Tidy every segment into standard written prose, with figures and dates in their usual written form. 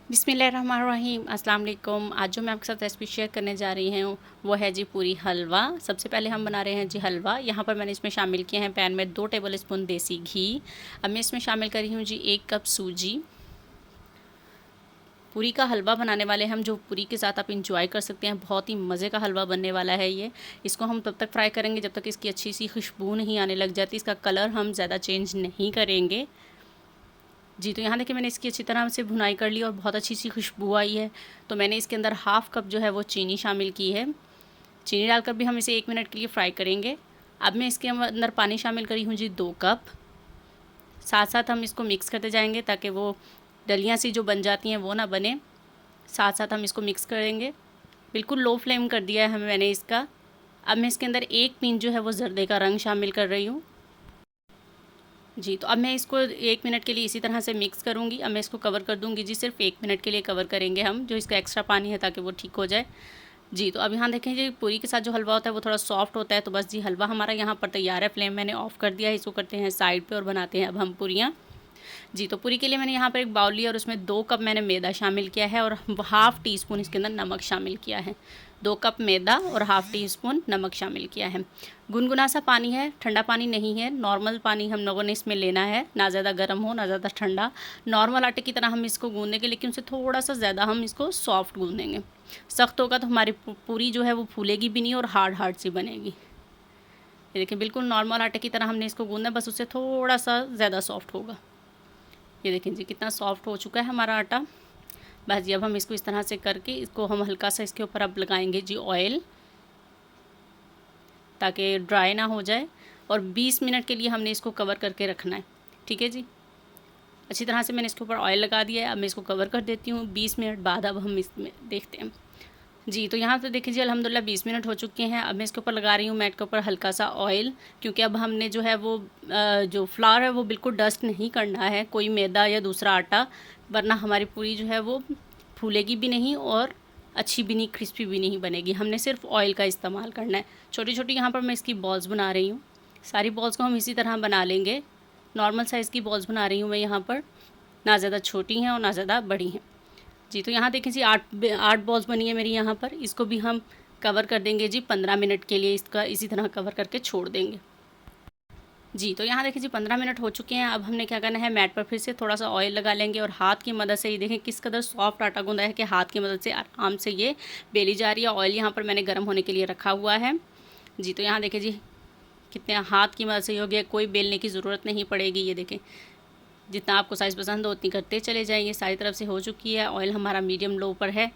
बिस्मिल्लाहिर्रहमानिर्रहीम अस्सलाम वालेकुम। आज जो मैं आपके साथ रेसिपी शेयर करने जा रही हूँ वो है जी पूरी हलवा। सबसे पहले हम बना रहे हैं जी हलवा। यहाँ पर मैंने इसमें शामिल किए हैं पैन में 2 टेबल स्पून देसी घी। अब मैं इसमें शामिल कर रही हूँ जी 1 कप सूजी। पूरी का हलवा बनाने वाले हम जो पूरी के साथ आप इंजॉय कर सकते हैं, बहुत ही मज़े का हलवा बनने वाला है ये। इसको हम तब तक फ्राई करेंगे जब तक इसकी अच्छी सी खुशबू नहीं आने लग जाती। इसका कलर हम ज़्यादा चेंज नहीं करेंगे जी। तो यहाँ देखिए मैंने इसकी अच्छी तरह से भुनाई कर ली और बहुत अच्छी सी खुशबू आई है। तो मैंने इसके अंदर हाफ़ कप जो है वो चीनी शामिल की है। चीनी डालकर भी हम इसे 1 मिनट के लिए फ्राई करेंगे। अब मैं इसके अंदर पानी शामिल करी हूँ जी 2 कप। साथ साथ हम इसको मिक्स करते जाएंगे ताकि वो डलियाँ सी जो बन जाती हैं वो ना बने। साथ साथ हम इसको मिक्स करेंगे। बिल्कुल लो फ्लेम कर दिया है मैंने इसका। अब मैं इसके अंदर 1 पिंच जो है वो ज़र्दे का रंग शामिल कर रही हूँ जी। तो अब मैं इसको 1 मिनट के लिए इसी तरह से मिक्स करूँगी। अब मैं इसको कवर कर दूँगी जी, सिर्फ 1 मिनट के लिए कवर करेंगे हम, जो इसका एक्स्ट्रा पानी है ताकि वो ठीक हो जाए जी। तो अब यहाँ देखें जी पूरी के साथ जो हलवा होता है वो थोड़ा सॉफ्ट होता है। तो बस जी हलवा हमारा यहाँ पर तैयार है। फ्लेम मैंने ऑफ़ कर दिया है। इसको करते हैं साइड पे और बनाते हैं अब हम पूरियाँ जी। तो पूरी के लिए मैंने यहाँ पर एक बाउल लिया और उसमें 2 कप मैंने मैदा शामिल किया है और हाफ़ टी स्पून इसके अंदर नमक शामिल किया है। 2 कप मैदा और हाफ़ टी स्पून नमक शामिल किया है। गुनगुना सा पानी है, ठंडा पानी नहीं है, नॉर्मल पानी हम लोगों ने इसमें लेना है, ना ज़्यादा गर्म हो ना ज़्यादा ठंडा। नॉर्मल आटे की तरह हम इसको गूँधेंगे, लेकिन उससे थोड़ा सा ज़्यादा हम इसको सॉफ्ट गूँधेंगे। सख्त होगा तो हमारी पूरी जो है वो फूलेगी भी नहीं और हार्ड हार्ड सी बनेगी। ये देखिए बिल्कुल नॉर्मल आटे की तरह हमने इसको गूँधा है, बस उससे थोड़ा सा ज़्यादा सॉफ्ट होगा। ये देखें जी कितना सॉफ्ट हो चुका है हमारा आटा। बस जी अब हम इसको इस तरह से करके इसको हम हल्का सा इसके ऊपर अब लगाएंगे जी ऑयल, ताकि ड्राई ना हो जाए। और 20 मिनट के लिए हमने इसको कवर करके रखना है, ठीक है जी। अच्छी तरह से मैंने इसके ऊपर ऑयल लगा दिया है। अब मैं इसको कवर कर देती हूँ। 20 मिनट बाद अब हम इसमें देखते हैं जी। तो यहाँ तो देखिए जी अल्हम्दुलिल्लाह 20 मिनट हो चुके हैं। अब मैं इसके ऊपर लगा रही हूँ मैट के ऊपर हल्का सा ऑयल, क्योंकि अब हमने जो है वो जो फ्लावर है वो बिल्कुल डस्ट नहीं करना है, कोई मैदा या दूसरा आटा, वरना हमारी पूरी जो है वो फूलेगी भी नहीं और अच्छी भी नहीं, क्रिस्पी भी नहीं बनेगी। हमने सिर्फ ऑयल का इस्तेमाल करना है। छोटी छोटी यहाँ पर मैं इसकी बॉल्स बना रही हूँ। सारी बॉल्स को हम इसी तरह बना लेंगे। नॉर्मल साइज़ की बॉल्स बना रही हूँ मैं यहाँ पर, ना ज़्यादा छोटी हैं और ना ज़्यादा बड़ी हैं जी। तो यहाँ देखें जी 8 बॉल्स बनी है मेरी यहाँ पर। इसको भी हम कवर कर देंगे जी 15 मिनट के लिए, इसका इसी तरह कवर करके छोड़ देंगे जी। तो यहाँ देखिए जी 15 मिनट हो चुके हैं। अब हमने क्या करना है, मैट पर फिर से थोड़ा सा ऑयल लगा लेंगे और हाथ की मदद से, ये देखें किस कदर सॉफ्ट आटा गूंदा है कि हाथ की मदद से आराम से ये बेली जा रही है। ऑयल यहाँ पर मैंने गर्म होने के लिए रखा हुआ है जी। तो यहाँ देखें जी कितने हाथ की मदद से हो गया, कोई बेलने की ज़रूरत नहीं पड़ेगी। ये देखें जितना आपको साइज़ पसंद हो उतनी करते चले जाइए। सारी तरफ से हो चुकी है। ऑयल हमारा मीडियम लो पर है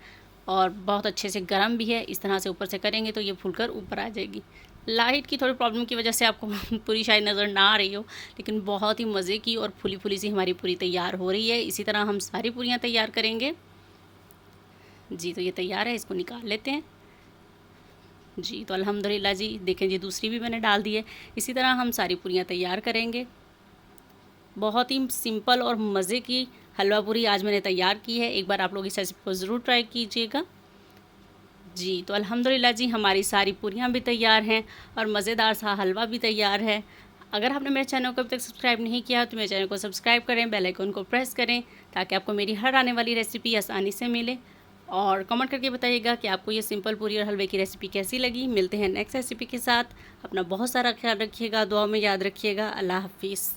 और बहुत अच्छे से गर्म भी है। इस तरह से ऊपर से करेंगे तो ये फूलकर ऊपर आ जाएगी। लाइट की थोड़ी प्रॉब्लम की वजह से आपको पूरी शायद नज़र ना आ रही हो, लेकिन बहुत ही मज़े की और फुली फुली सी हमारी पूरी तैयार हो रही है। इसी तरह हम सारी पूरियाँ तैयार करेंगे जी। तो ये तैयार है, इसको निकाल लेते हैं जी। तो अल्हम्दुलिल्लाह जी देखें जी दूसरी भी मैंने डाल दी है। इसी तरह हम सारी पूरियाँ तैयार करेंगे। बहुत ही सिंपल और मज़े की हलवा पूरी आज मैंने तैयार की है। एक बार आप लोग इस रेसिपी को ज़रूर ट्राई कीजिएगा जी। तो अल्हम्दुलिल्लाह जी हमारी सारी पूरियाँ भी तैयार हैं और मज़ेदार सा हलवा भी तैयार है। अगर आपने मेरे चैनल को अभी तक सब्सक्राइब नहीं किया तो मेरे चैनल को सब्सक्राइब करें, बेल आइकन को प्रेस करें ताकि आपको मेरी हर आने वाली रेसिपी आसानी से मिले। और कमेंट करके बताइएगा कि आपको ये सिंपल पूरी और हलवे की रेसिपी कैसी लगी। मिलते हैं नेक्स्ट रेसिपी के साथ। अपना बहुत सारा ख्याल रखिएगा, दुआ में याद रखिएगा। अल्लाह हाफिज़।